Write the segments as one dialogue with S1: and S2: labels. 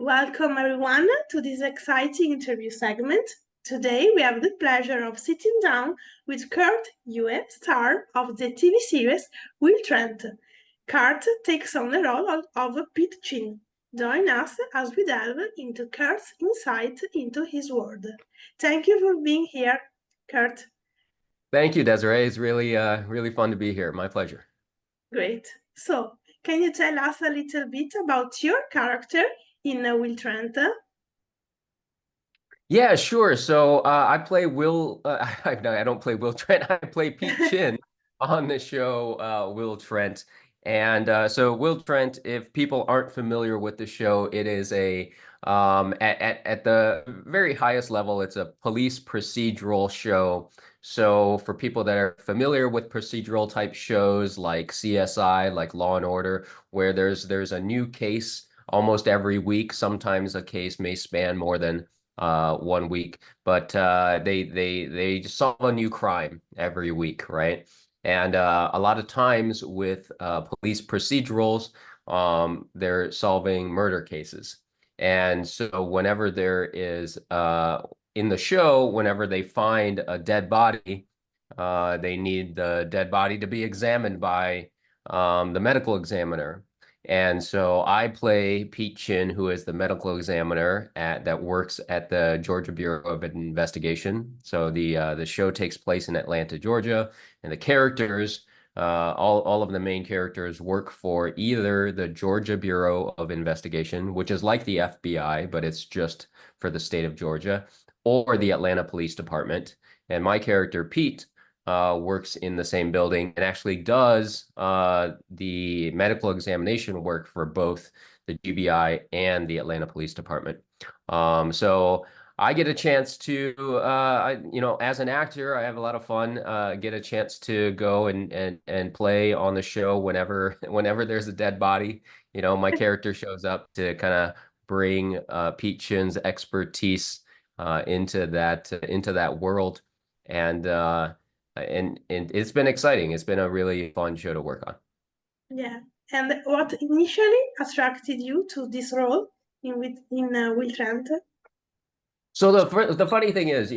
S1: Welcome everyone to this exciting interview segment. Today we have the pleasure of sitting down with Kurt Yue, star of the TV series Will Trent. Kurt takes on the role of Pete Chin. Join us as we delve into Kurt's insight into his world. Thank you for being here, Kurt.
S2: Thank you, Desiree. It's really fun to be here. My pleasure.
S1: Great. So, can you tell us a little bit about your character in Will Trent?
S2: Yeah, sure. So I play Will. I don't play Will Trent. I play Pete Chin on the show Will Trent. And so Will Trent, if people aren't familiar with the show, it is at the very highest level, it's a police procedural show. So for people that are familiar with procedural type shows like CSI, like Law and Order, where there's a new case almost every week. Sometimes a case may span more than 1 week, but they just solve a new crime every week, right? And a lot of times with police procedurals, they're solving murder cases. And so whenever there is in the show, whenever they find a dead body, they need the dead body to be examined by the medical examiner. And so I play Pete Chin, who is the medical examiner that works at the Georgia Bureau of Investigation. So the show takes place in Atlanta, Georgia, and the characters, all of the main characters work for either the Georgia Bureau of Investigation, which is like the FBI, but it's just for the state of Georgia, or the Atlanta Police Department. And my character, Pete, works in the same building and actually does the medical examination work for both the GBI and the Atlanta Police Department. So I get a chance to, as an actor, I have a lot of fun. Get a chance to go and play on the show whenever there's a dead body. My character shows up to kind of bring Pete Chin's expertise into that world. And and it's been exciting. It's been a really fun show to work on.
S1: Yeah. And what initially attracted you to this role in Will Trent?
S2: So the funny thing is,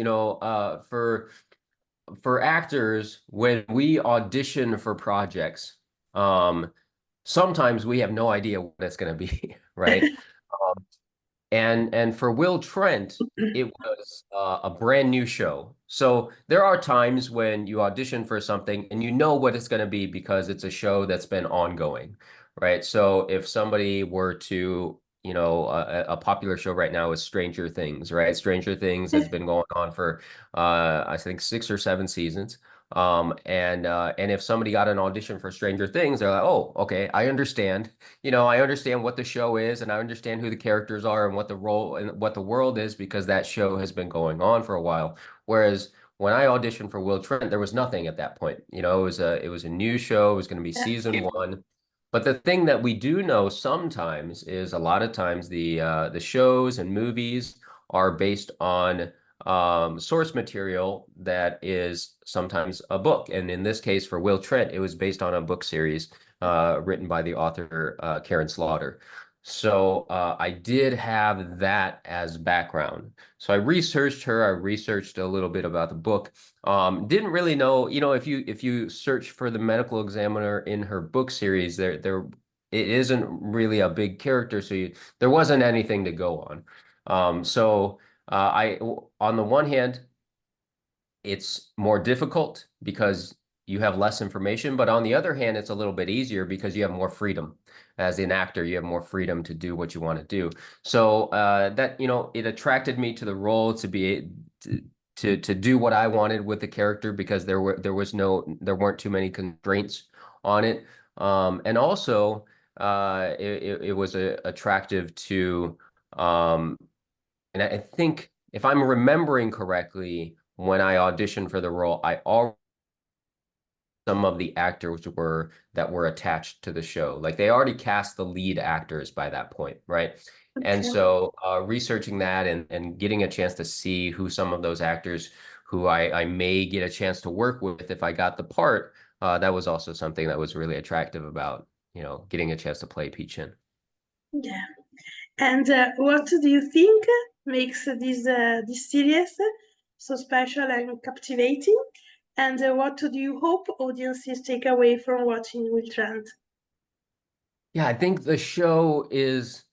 S2: for actors, when we audition for projects, sometimes we have no idea what it's going to be, right? Um, and for Will Trent, it was a brand new show. So there are times when you audition for something and you know what it's going to be because it's a show that's been ongoing, right? So if somebody were to, a popular show right now is Stranger Things, right? Stranger Things has been going on for I think 6 or 7 seasons. And if somebody got an audition for Stranger Things, they're like, oh, okay, I understand. I understand what the show is and I understand who the characters are and what the role and what the world is because that show has been going on for a while. Whereas when I auditioned for Will Trent, there was nothing at that point. It was a new show. It was going to be
S1: Yeah.
S2: season 1. But the thing that we do know sometimes is a lot of times the shows and movies are based on source material that is sometimes a book. And in this case, for Will Trent, it was based on a book series written by the author Karen Slaughter. So I did have that as background. So I researched her. I researched a little bit about the book. Didn't really know, if you search for the medical examiner in her book series, it isn't really a big character, so there wasn't anything to go on. So on the one hand, it's more difficult because you have less information, but on the other hand, it's a little bit easier because you have more freedom. As an actor, you have more freedom to do what you want to do. So that, it attracted me to the role to be to do what I wanted with the character because there weren't too many constraints on it. And also it was attractive to and I think if I'm remembering correctly, when I auditioned for the role, I already some of the actors that were attached to the show. Like they already cast the lead actors by that point, right? And
S1: Okay.
S2: so researching that and getting a chance to see who some of those actors who I may get a chance to work with if I got the part, that was also something that was really attractive about, getting a chance to play Pete Chin.
S1: Yeah. And what do you think makes this series so special and captivating? And what do you hope audiences take away from watching Will Trent?
S2: Yeah, I think the show is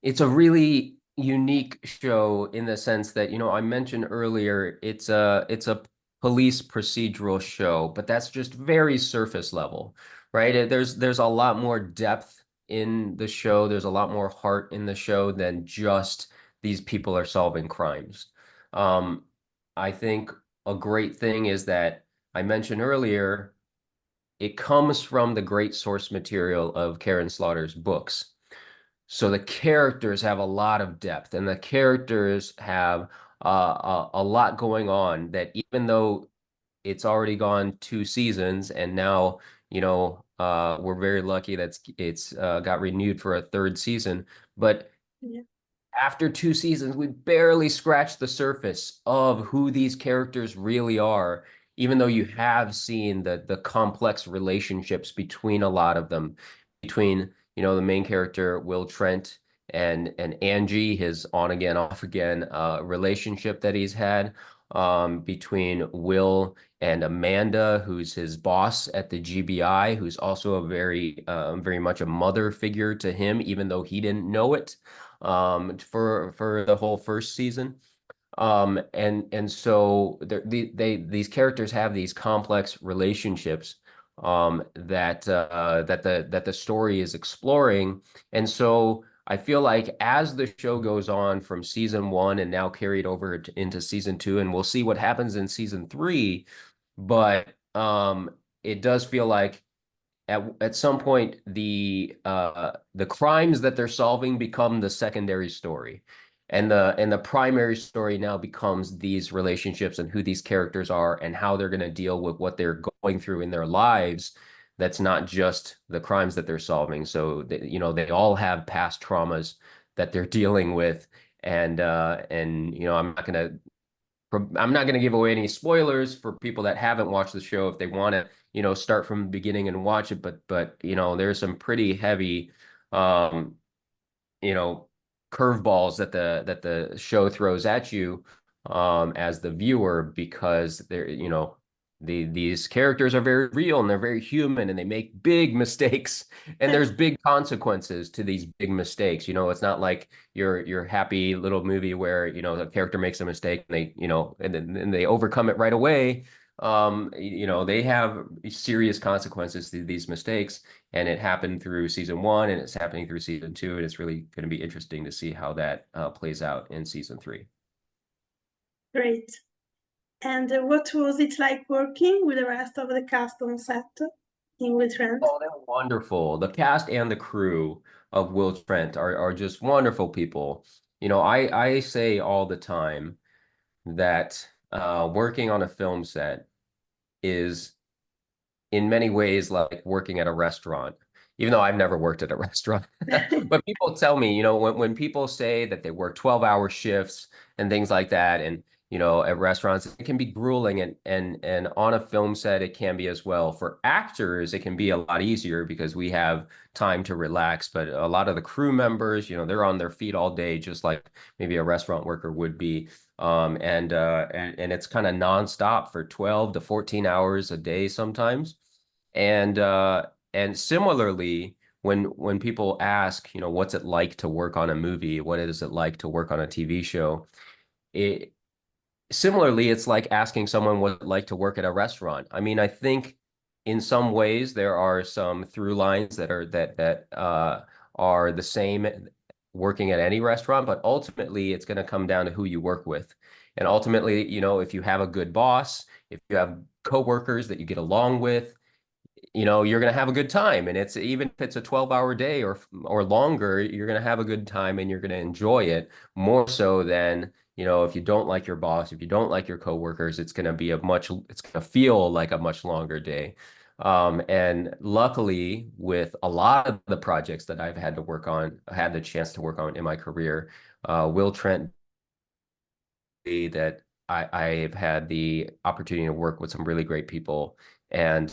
S2: it's a really unique show in the sense that, I mentioned earlier it's a police procedural show, but that's just very surface level, right? There's a lot more depth in the show. There's a lot more heart in the show than just these people are solving crimes. Um, I think a great thing is that I mentioned earlier it comes from the great source material of Karen Slaughter's books. So the characters have a lot of depth, and the characters have a lot going on that even though it's already gone 2 seasons, and now, we're very lucky that it's got renewed for a third season. But
S1: Yeah.
S2: after 2 seasons, we barely scratched the surface of who these characters really are, even though you have seen the complex relationships between a lot of them, between, the main character, Will Trent, and Angie, his on again, off again relationship that he's had, between Will and Amanda, who's his boss at the GBI, who's also a very much a mother figure to him, even though he didn't know it for the whole first season. And so these characters have these complex relationships that the story is exploring. And so I feel like as the show goes on from season one and now carried over into season two, and we'll see what happens in season three, but it does feel like at some point the crimes that they're solving become the secondary story, and the primary story now becomes these relationships and who these characters are and how they're going to deal with what they're going through in their lives. That's not just the crimes that they're solving. So they all have past traumas that they're dealing with, and I'm not going to give away any spoilers for people that haven't watched the show if they want to, start from the beginning and watch it. But there's some pretty heavy, um, you know, curveballs that the show throws at you, as the viewer, because these characters are very real and they're very human and they make big mistakes, and there's big consequences to these big mistakes. It's not like your happy little movie where the character makes a mistake and and they overcome it right away. They have serious consequences to these mistakes, and it happened through season one, and it's happening through season two, and it's really going to be interesting to see how that plays out in season three.
S1: Great. And what was it like working with the rest of the cast on set in Will Trent?
S2: Oh, they're wonderful. The cast and the crew of Will Trent are just wonderful people. I say all the time that working on a film set is in many ways like working at a restaurant, even though I've never worked at a restaurant. But people tell me, when people say that they work 12-hour shifts and things like that, and at restaurants, it can be grueling, and on a film set it can be as well. For actors, it can be a lot easier because we have time to relax, but a lot of the crew members, they're on their feet all day, just like maybe a restaurant worker would be. And it's kind of nonstop for 12 to 14 hours a day sometimes. And similarly, when people ask, what's it like to work on a movie? What is it like to work on a TV show? It Similarly, it's like asking someone what it's like to work at a restaurant. I mean, I think in some ways there are some through lines that are the same working at any restaurant, but ultimately it's going to come down to who you work with. And ultimately, if you have a good boss, if you have coworkers that you get along with, you're going to have a good time. And it's even if it's a 12-hour day or longer, you're going to have a good time and you're going to enjoy it more so than, if you don't like your boss, if you don't like your coworkers, it's going to feel like a much longer day. And luckily, with a lot of the projects that I've had to work on, I had the chance to work on in my career, Will Trent, that I've had the opportunity to work with some really great people. And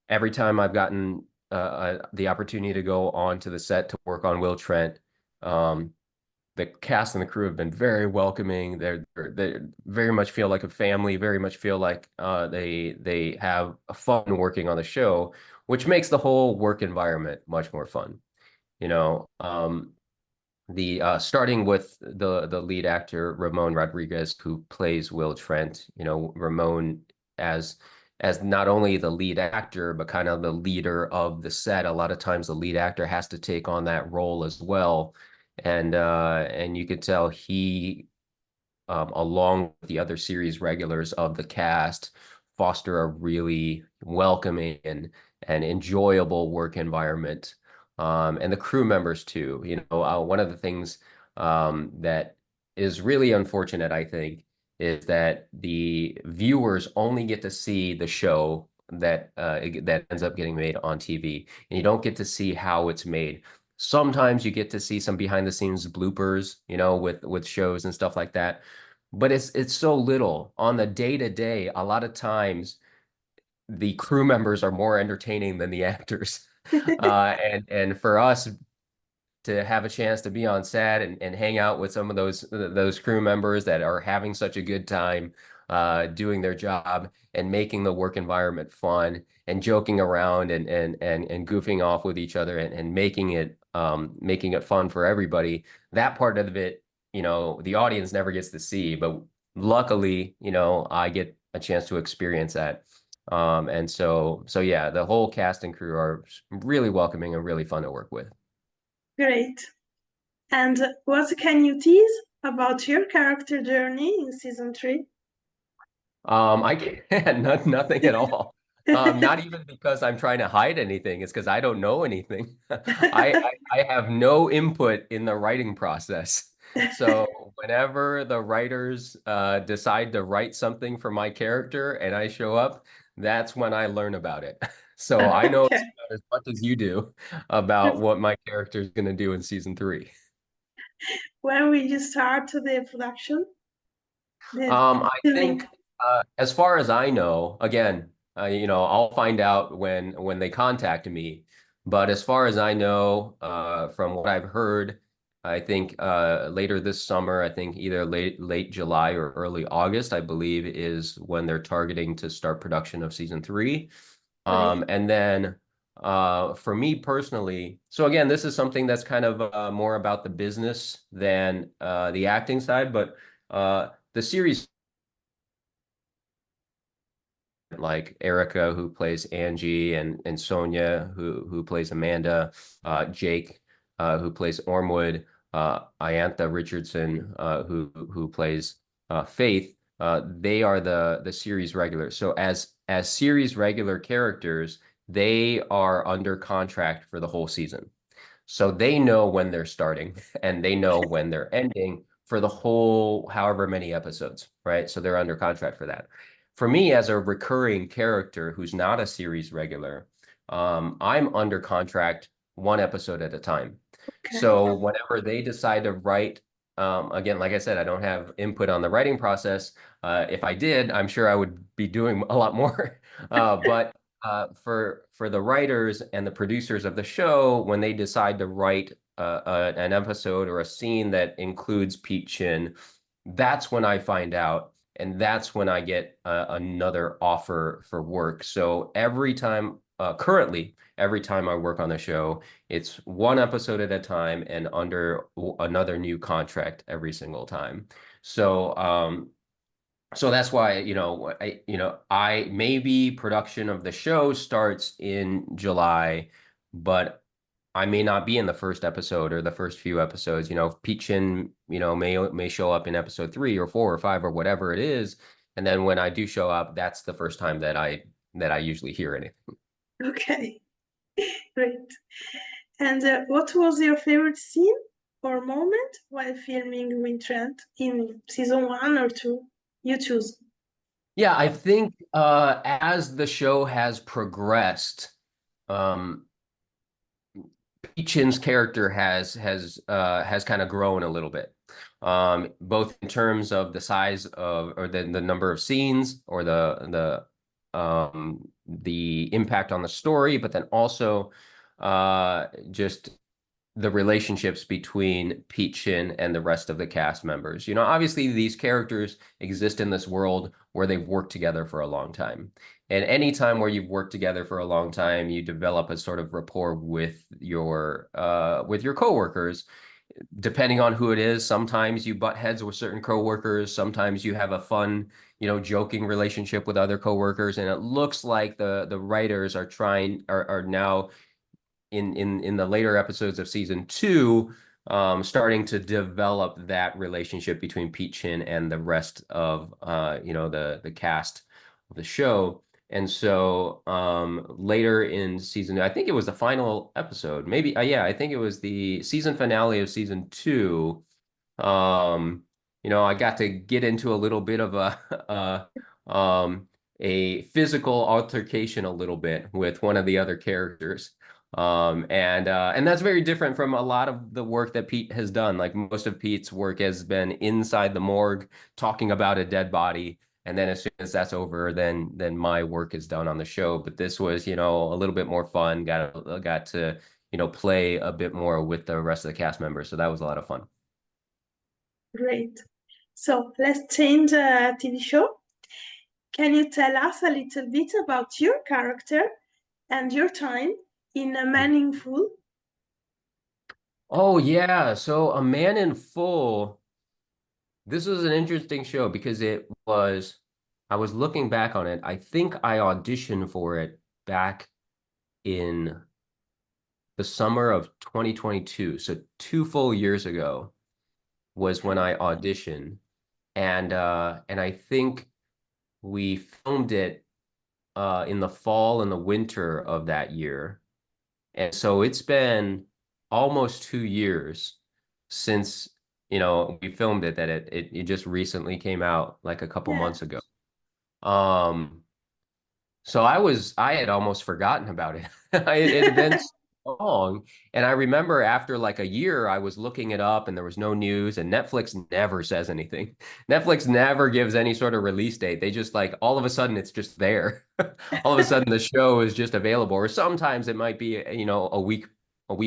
S2: every time I've gotten the opportunity to go on to the set to work on Will Trent, The cast and the crew have been very welcoming. They very much feel like a family, very much feel like they have a fun working on the show, which makes the whole work environment much more fun. You know, the starting with the lead actor Ramon Rodriguez, who plays Will Trent. You know, Ramon as not only the lead actor but kind of the leader of the set. A lot of times the lead actor has to take on that role as well, and you could tell he along with the other series regulars of the cast, foster a really welcoming and enjoyable work environment. And the crew members too. You know, one of the things that is really unfortunate, I think, is that the viewers only get to see the show that ends up getting made on TV, and you don't get to see how it's made. Sometimes you get to see some behind the scenes bloopers, you know, with shows and stuff like that. But it's so little on the day to day. A lot of times the crew members are more entertaining than the actors. And for us to have a chance to be on set and hang out with some of those crew members that are having such a good time doing their job and making the work environment fun and joking around and goofing off with each other and making it fun for everybody. That part of it, you know, the audience never gets to see, but luckily, you know, I get a chance to experience that. And so yeah, the whole cast and crew are really welcoming and really fun to work with.
S1: Great. And what can you tease about your character journey in season 3?
S2: I can't, nothing at all. Not even because I'm trying to hide anything. It's because I don't know anything. I have no input in the writing process. So whenever the writers decide to write something for my character and I show up, that's when I learn about it. So I know
S1: Okay.
S2: about as much as you do about what my character is going to do in season 3.
S1: When will you start the production, the
S2: I
S1: filming?
S2: think, as far as I know, again, you know, I'll find out when they contact me. But as far as I know, from what I've heard, I think later this summer, I think either late July or early August, I believe, is when they're targeting to start production of season 3.
S1: Great.
S2: And then for me personally, so again, this is something that's kind of more about the business than the acting side, but the series like Erica, who plays Angie, and Sonia, who plays Amanda, Jake, who plays Ormwood, Iantha Richardson, who plays Faith. They are the series regulars. So as series regular characters, they are under contract for the whole season. So they know when they're starting and they know when they're ending for the whole however many episodes, right? So they're under contract for that. For me, as a recurring character who's not a series regular, I'm under contract one episode at a time.
S1: Okay.
S2: So whenever they decide to write, again, like I said, I don't have input on the writing process. If I did, I'm sure I would be doing a lot more. But for the writers and the producers of the show, when they decide to write an episode or a scene that includes Pete Chin, that's when I find out, and that's when I get another offer for work. So every time, currently, every time I work on the show, it's one episode at a time and under another new contract every single time. So so that's why, I maybe production of the show starts in July, but I may not be in the first episode or the first few episodes. You know, Peachin, may show up in episode 3 or 4 or 5 or whatever it is. And then when I do show up, that's the first time that I usually hear anything.
S1: Okay. Great. And what was your favorite scene or moment while filming Will Trent in season 1 or 2? You choose.
S2: Yeah, I think as the show has progressed, um, Chin's character has kind of grown a little bit, both in terms of the size of or the number of scenes or the impact on the story, but then also just the relationships between Pete Chin and the rest of the cast members. You know, obviously these characters exist in this world where they've worked together for a long time. And any time where you've worked together for a long time, you develop a sort of rapport with your coworkers. Depending on who it is, sometimes you butt heads with certain coworkers, sometimes you have a fun, joking relationship with other coworkers, and it looks like the writers are now in the later episodes of season two, starting to develop that relationship between Pete Chin and the rest of the cast of the show. And so later in season, I think it was the final episode, maybe, yeah, I think it was the season finale of season two. I got to get into a little bit of a physical altercation a little bit with one of the other characters. And that's very different from a lot of the work that Pete has done. Like most of Pete's work has been inside the morgue talking about a dead body. And then as soon as that's over, then my work is done on the show. But this was, a little bit more fun. Got to, play a bit more with the rest of the cast members. So that was a lot of fun.
S1: Great. So let's change TV show. Can you tell us a little bit about your character and your time in a Man in Full?
S2: Oh yeah, so A Man in Full. This was an interesting show because I was looking back on it. I think I auditioned for it back in the summer of 2022. So 2 full years ago was when I auditioned. And I think we filmed it in the fall and the winter of that year. And so it's been almost 2 years since, we filmed it, that it just recently came out like a couple
S1: Yeah.
S2: months ago. Um, so I had almost forgotten about it. It had been so long. And I remember after like a year, I was looking it up and there was no news, and Netflix never says anything. Netflix never gives any sort of release date. They just like all of a sudden it's just there. All of a sudden the show is just available. Or sometimes it might be, a week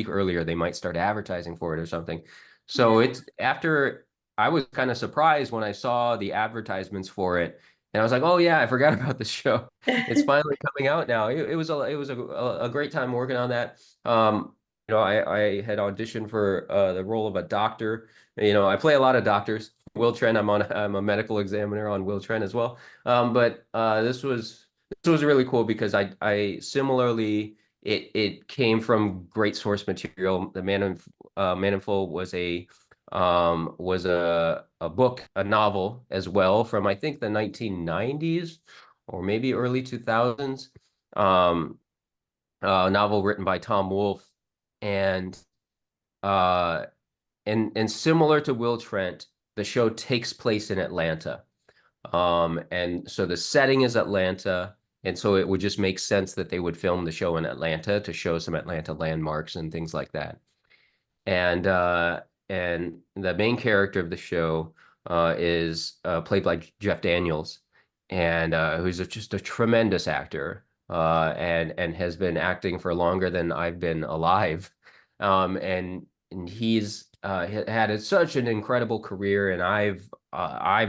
S2: earlier, they might start advertising for it or something. So
S1: Yeah.
S2: it's after I was kind of surprised when I saw the advertisements for it. And I was like, oh yeah, I forgot about the show. It's finally coming out now. It was a great time working on that. I had auditioned for the role of a doctor. I play a lot of doctors. Will Trent, I'm a medical examiner on Will Trent as well. But this was really cool because I similarly it came from great source material. The Man in Full was a book, a novel as well from I think the 1990s or maybe early 2000s. Um, a novel written by Tom Wolfe, and uh, and similar to Will Trent, the show takes place in Atlanta. And so the setting is Atlanta, and so it would just make sense that they would film the show in Atlanta to show some Atlanta landmarks and things like that. And the main character of the show is played by Jeff Daniels, and who's just a tremendous actor, and has been acting for longer than I've been alive. And he's had such an incredible career, and I've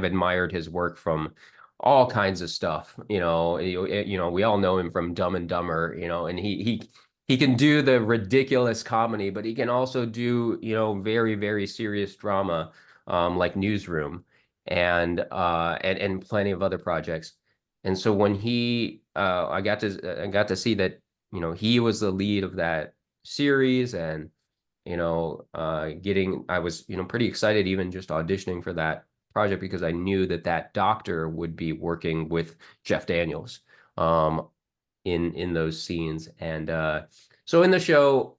S2: admired his work from all kinds of stuff. We all know him from Dumb and Dumber, and he can do the ridiculous comedy, but he can also do, very, very serious drama, like Newsroom and plenty of other projects. And so when I got to see that, he was the lead of that series, and, I was, pretty excited even just auditioning for that project because I knew that that doctor would be working with Jeff Daniels. In those scenes. And so in the show,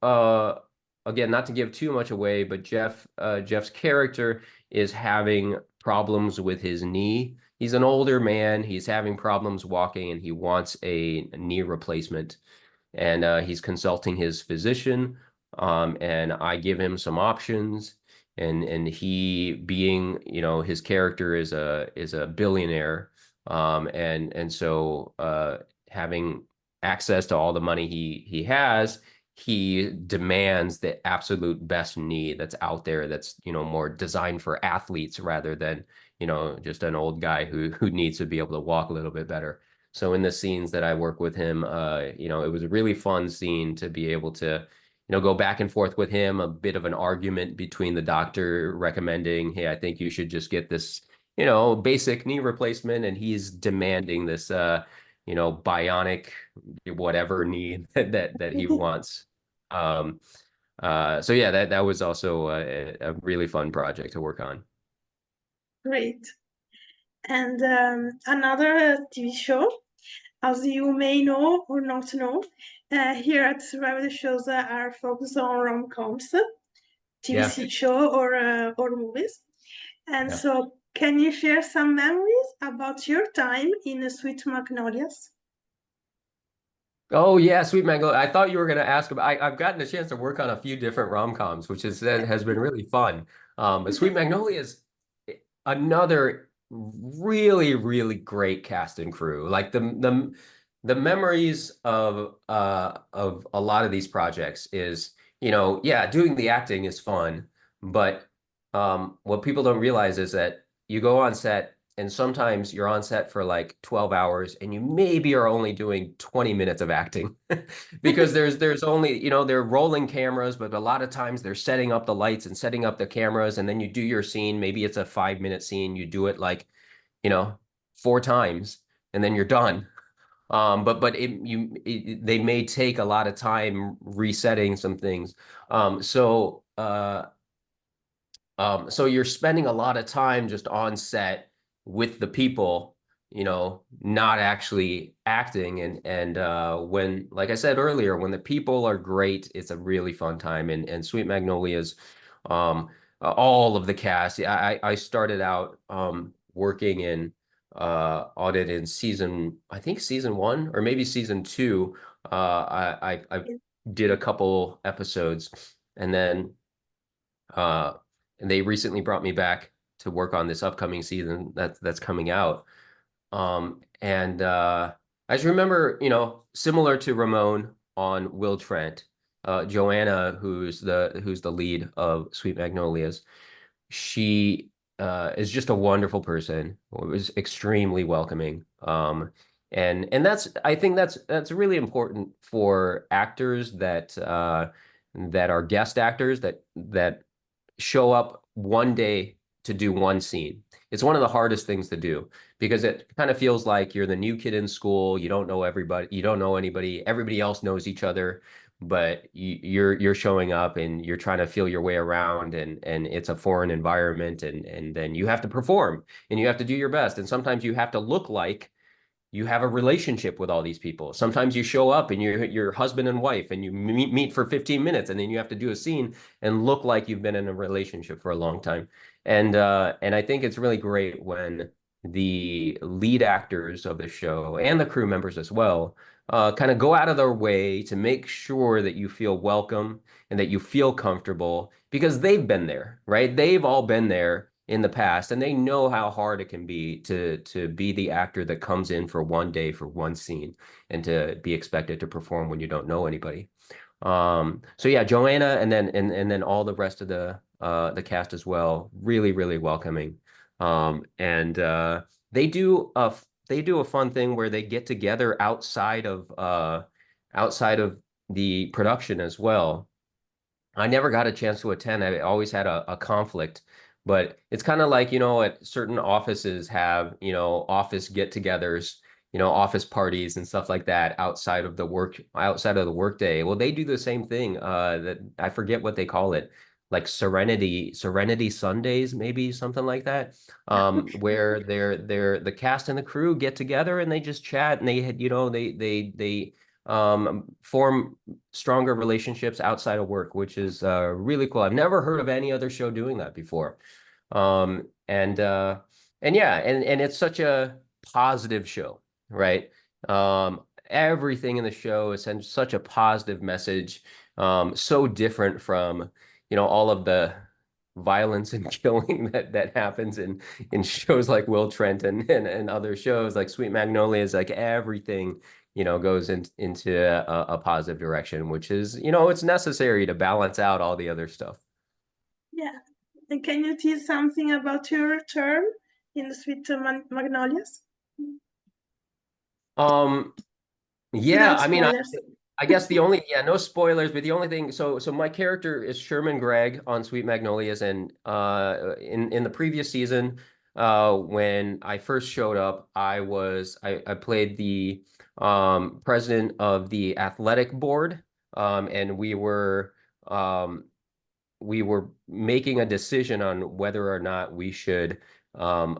S2: again, not to give too much away, but Jeff's character is having problems with his knee. He's an older man. He's having problems walking, and he wants a knee replacement. And he's consulting his physician, and I give him some options. And he, being, his character is a billionaire, and so having access to all the money he has, he demands the absolute best knee that's out there that's, more designed for athletes rather than, just an old guy who needs to be able to walk a little bit better. So in the scenes that I work with him, it was a really fun scene to be able to, go back and forth with him, a bit of an argument between the doctor recommending, hey, I think you should just get this, basic knee replacement, and he's demanding this, bionic whatever knee that he wants. Um, so yeah, that was also a really fun project to work on.
S1: Great. And another TV show, as you may know or not know, here at Survivor the shows are focused on rom-coms,
S2: Yeah,
S1: TVC show or movies. And
S2: yeah.
S1: so, can you share some memories about your time in Sweet Magnolias?
S2: Oh yeah, Sweet Mango. I thought you were going to ask about. I've gotten a chance to work on a few different rom-coms, which has been really fun. But Sweet Magnolia is another really, really great cast and crew. Like the memories of a lot of these projects is, yeah, doing the acting is fun, but what people don't realize is that you go on set and sometimes you're on set for like 12 hours and you maybe are only doing 20 minutes of acting because there's only, they're rolling cameras, but a lot of times they're setting up the lights and setting up the cameras, and then you do your scene. Maybe it's a 5-minute scene. You do it like, you know, 4 times and then you're done. But they may take a lot of time resetting some things. So you're spending a lot of time just on set with the people, not actually acting. And when, like I said earlier, when the people are great, it's a really fun time. And Sweet Magnolias, all of the cast. I started out working in audit in I think season 1 or maybe season 2. I did a couple episodes, and then uh, and they recently brought me back to work on this upcoming season that's coming out. And I just remember, similar to Ramon on Will Trent, Joanna, who's the lead of Sweet Magnolias, she is just a wonderful person. Was extremely welcoming. And I think that's really important for actors that are guest actors that show up one day to do one scene. It's one of the hardest things to do because it kind of feels like you're the new kid in school. You don't know everybody. You don't know anybody. Everybody else knows each other, but you're showing up and you're trying to feel your way around, and it's a foreign environment, and then you have to perform and you have to do your best. And sometimes you have to look like you have a relationship with all these people. Sometimes you show up and you're husband and wife and you meet for 15 minutes, and then you have to do a scene and look like you've been in a relationship for a long time. And I think it's really great when the lead actors of the show and the crew members as well kind of go out of their way to make sure that you feel welcome and that you feel comfortable because they've been there, right? They've all been there in the past, and they know how hard it can be to be the actor that comes in for one day for one scene and to be expected to perform when you don't know anybody. So yeah, Joanna, and then all the rest of the cast as well, really, really welcoming. And they do a fun thing where they get together outside of the production as well. I never got a chance to attend. I always had a conflict, but it's kind of like, at certain offices have, office get-togethers, office parties and stuff like that outside of the workday. Well, they do the same thing. That I forget what they call it, like Serenity Sundays, maybe something like that. Where the cast and the crew get together and they just chat, and they had, they form stronger relationships outside of work, which is really cool. I've never heard of any other show doing that before. Um, and uh, and yeah, and it's such a positive show, right? Everything in the show is sends such a positive message. So different from, all of the violence and killing that happens in shows like Will Trent and other shows like Sweet Magnolia. Is like everything goes into a positive direction, which is, it's necessary to balance out all the other stuff.
S1: Yeah. And can you tease something about your return in the Sweet Magnolias?
S2: Um, yeah,
S1: Without
S2: I mean,
S1: spoilers.
S2: I guess the only, yeah, no spoilers, but the only thing, so my character is Sherman Gregg on Sweet Magnolias, and in the previous season, when I first showed up, I played the president of the athletic board, and um we were making a decision on whether or not we should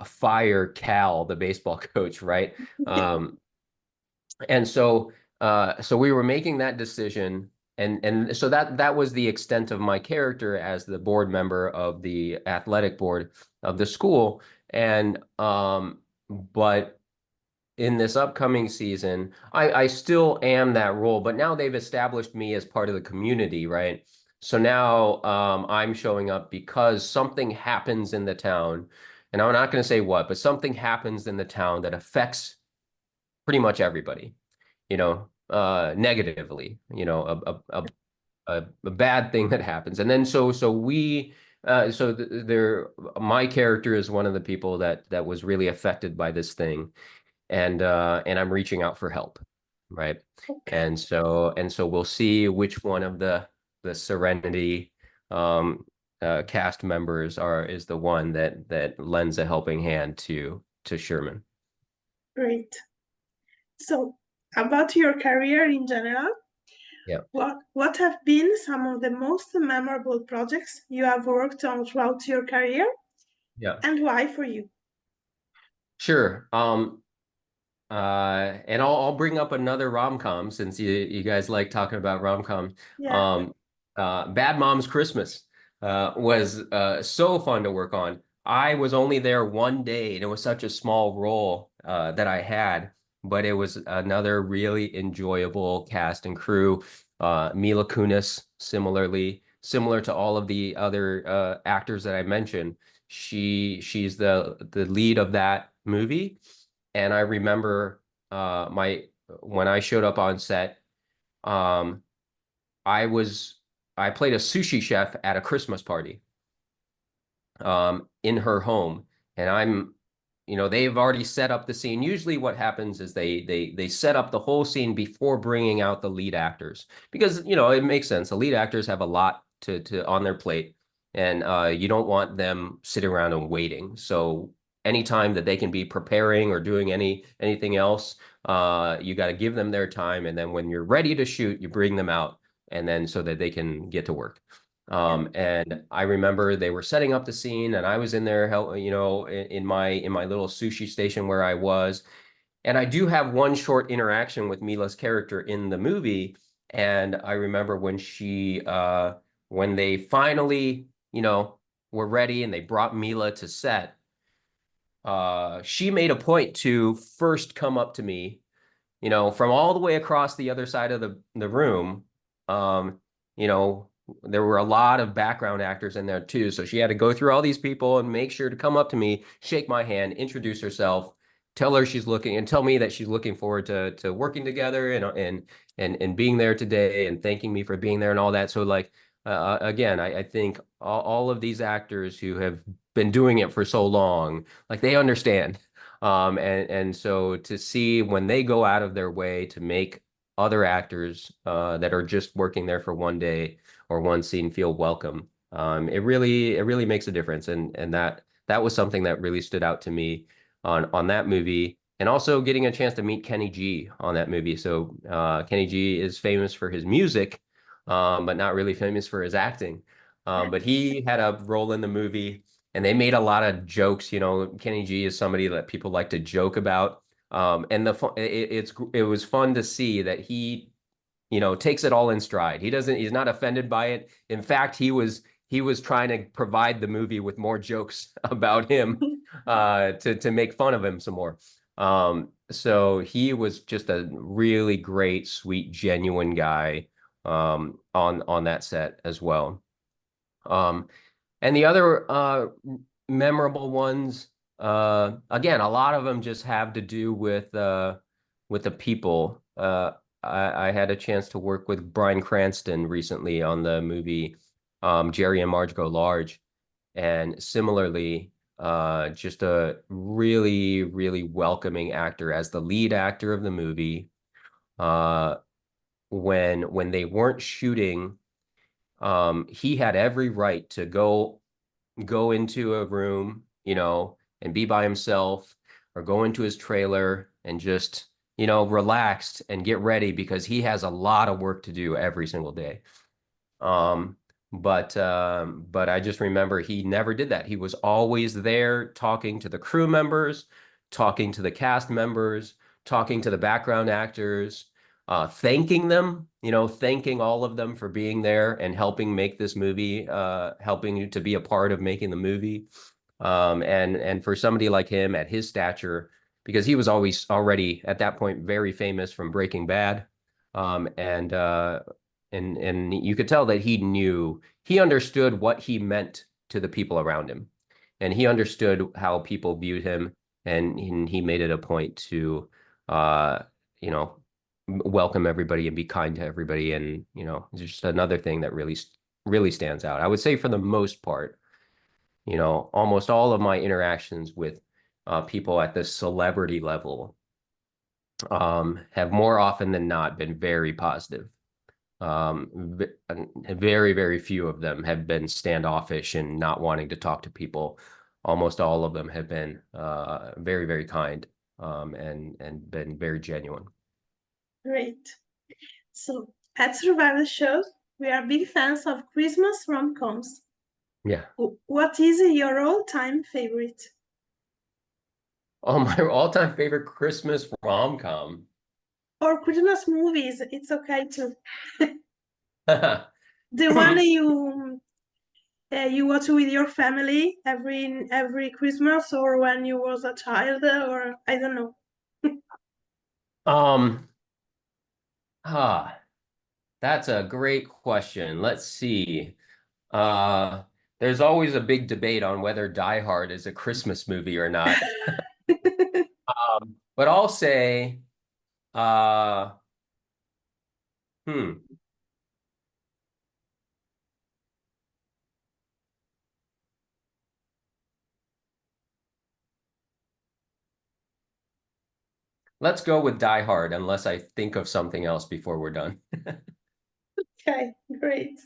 S2: fire Cal, the baseball coach, right? Um, and so we were making that decision, and so that was the extent of my character as the board member of the athletic board of the school. And but in this upcoming season, I still am that role, but now they've established me as part of the community, right? So now I'm showing up because something happens in the town, and I'm not going to say what, but something happens in the town that affects pretty much everybody, negatively, a bad thing that happens. And then my character is one of the people that was really affected by this thing, and I'm reaching out for help, right?
S1: Okay,
S2: And so we'll see which one of the Serenity um cast members is the one that lends a helping hand to Sherman.
S1: great. So, about your career in general,
S2: Yeah.
S1: what have been some of the most memorable projects you have worked on throughout your career,
S2: Yeah.
S1: and why for you?
S2: Sure. And I'll bring up another rom-com since you guys like talking about rom-com.
S1: Yeah.
S2: Um, Bad Moms Christmas was so fun to work on. I was only there one day, and it was such a small role that I had, but it was another really enjoyable cast and crew. Mila Kunis, similar to all of the other actors that I mentioned. She's the lead of that movie. And I remember my when I showed up on set, um, I was I played a sushi chef at a Christmas party in her home, and they've already set up the scene. Usually, what happens is they set up the whole scene before bringing out the lead actors because it makes sense. The lead actors have a lot to on their plate, and you don't want them sitting around and waiting. So anytime that they can be preparing or doing anything else, you got to give them their time, and then when you're ready to shoot, you bring them out, and then so that they can get to work.
S1: Yeah.
S2: And I remember they were setting up the scene, and I was in there, in my little sushi station where I was. And I do have one short interaction with Mila's character in the movie. And I remember when they finally, were ready and they brought Mila to set, she made a point to first come up to me, from all the way across the other side of the room. Um, you know, there were a lot of background actors in there too. So she had to go through all these people and make sure to come up to me, shake my hand, introduce herself, tell her she's looking, and tell me that she's looking forward to working together and being there today and thanking me for being there and all that. So like again, I think all of these actors who have been doing it for so long, like they understand. And so to see when they go out of their way to make other actors that are just working there for one day or one scene feel welcome, it really makes a difference. And that was something that really stood out to me on that movie. And also getting a chance to meet Kenny G on that movie. So Kenny G is famous for his music, but not really famous for his acting. But he had a role in the movie, and they made a lot of jokes. Kenny G is somebody that people like to joke about. And it was fun to see that he, takes it all in stride. He's not offended by it. In fact, he was trying to provide the movie with more jokes about him, to make fun of him some more. So he was just a really great, sweet, genuine guy, on that set as well. Um, and the other memorable ones, again, a lot of them just have to do with the people I had a chance to work with Bryan Cranston recently on the movie Jerry and Marge Go Large, and similarly, just a really, really welcoming actor as the lead actor of the movie. Uh, when they weren't shooting, he had every right to go into a room, and be by himself, or go into his trailer and just, relaxed and get ready because he has a lot of work to do every single day. Um, but I just remember he never did that. He was always there talking to the crew members, talking to the cast members, talking to the background actors, thanking them, thanking all of them for being there and helping make this movie, helping to be a part of making the movie. And for somebody like him at his stature, because he was always already at that point very famous from Breaking Bad, and you could tell that he understood what he meant to the people around him, and he understood how people viewed him, and he made it a point to, uh, you know, welcome everybody and be kind to everybody, and just another thing that really stands out. I would say for the most part, almost all of my interactions with people at the celebrity level have more often than not been very positive. Very, very few of them have been standoffish and not wanting to talk to people. Almost all of them have been very, very kind, and been very genuine.
S1: Great. So at Survival Shows, we are big fans of Christmas rom-coms.
S2: Yeah.
S1: What is your all-time favorite?
S2: Oh, my all-time favorite Christmas rom-com.
S1: Or Christmas movies, it's okay too. The one you watch with your family every Christmas, or when you was a child, or I don't know.
S2: Um, ah, that's a great question. Let's see. Uh, there's always a big debate on whether Die Hard is a Christmas movie or not. But I'll say, uh, hmm, let's go with Die Hard unless I think of something else before we're done.
S1: Okay, great.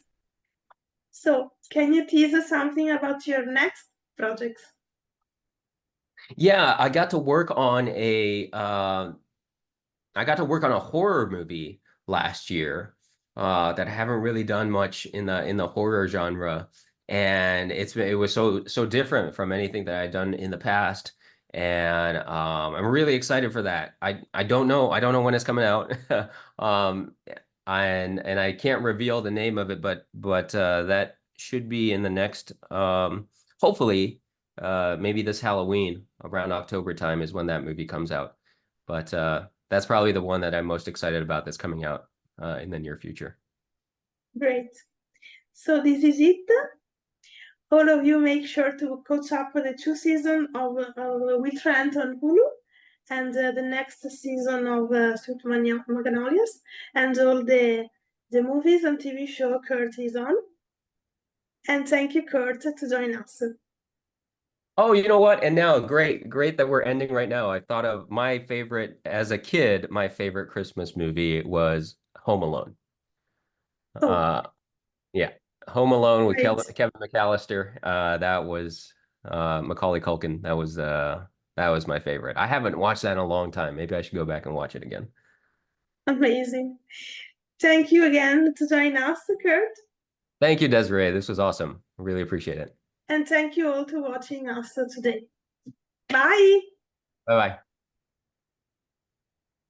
S1: So, can you tease us something about your next projects?
S2: Yeah, I got to work on a horror movie last year, that I haven't really done much in the horror genre, and it was so different from anything that I'd done in the past, and I'm really excited for that. I don't know when it's coming out, um, and I can't reveal the name of it, but that should be in the next, hopefully, maybe this Halloween around October time is when that movie comes out, but that's probably the one that I'm most excited about that's coming out in the near future.
S1: Great. So this is it. All of you make sure to catch up with the 2 seasons of Will Trent on Hulu, and the next season of Sweet Magnolias, and all the movies and TV show Kurt is on. And thank you, Kurt, to join us.
S2: Oh, you know what? And now, great that we're ending right now. I thought of my favorite as a kid, my favorite Christmas movie was Home Alone.
S1: Oh,
S2: Uh, yeah, Home Alone with
S1: great.
S2: Kevin McAllister. That was Macaulay Culkin. That was my favorite. I haven't watched that in a long time. Maybe I should go back and watch it again.
S1: Amazing. Thank you again to join us, Kurt.
S2: Thank you, Desiree. This was awesome. I really appreciate it.
S1: And thank you all to watching us today. Bye.
S2: Bye bye.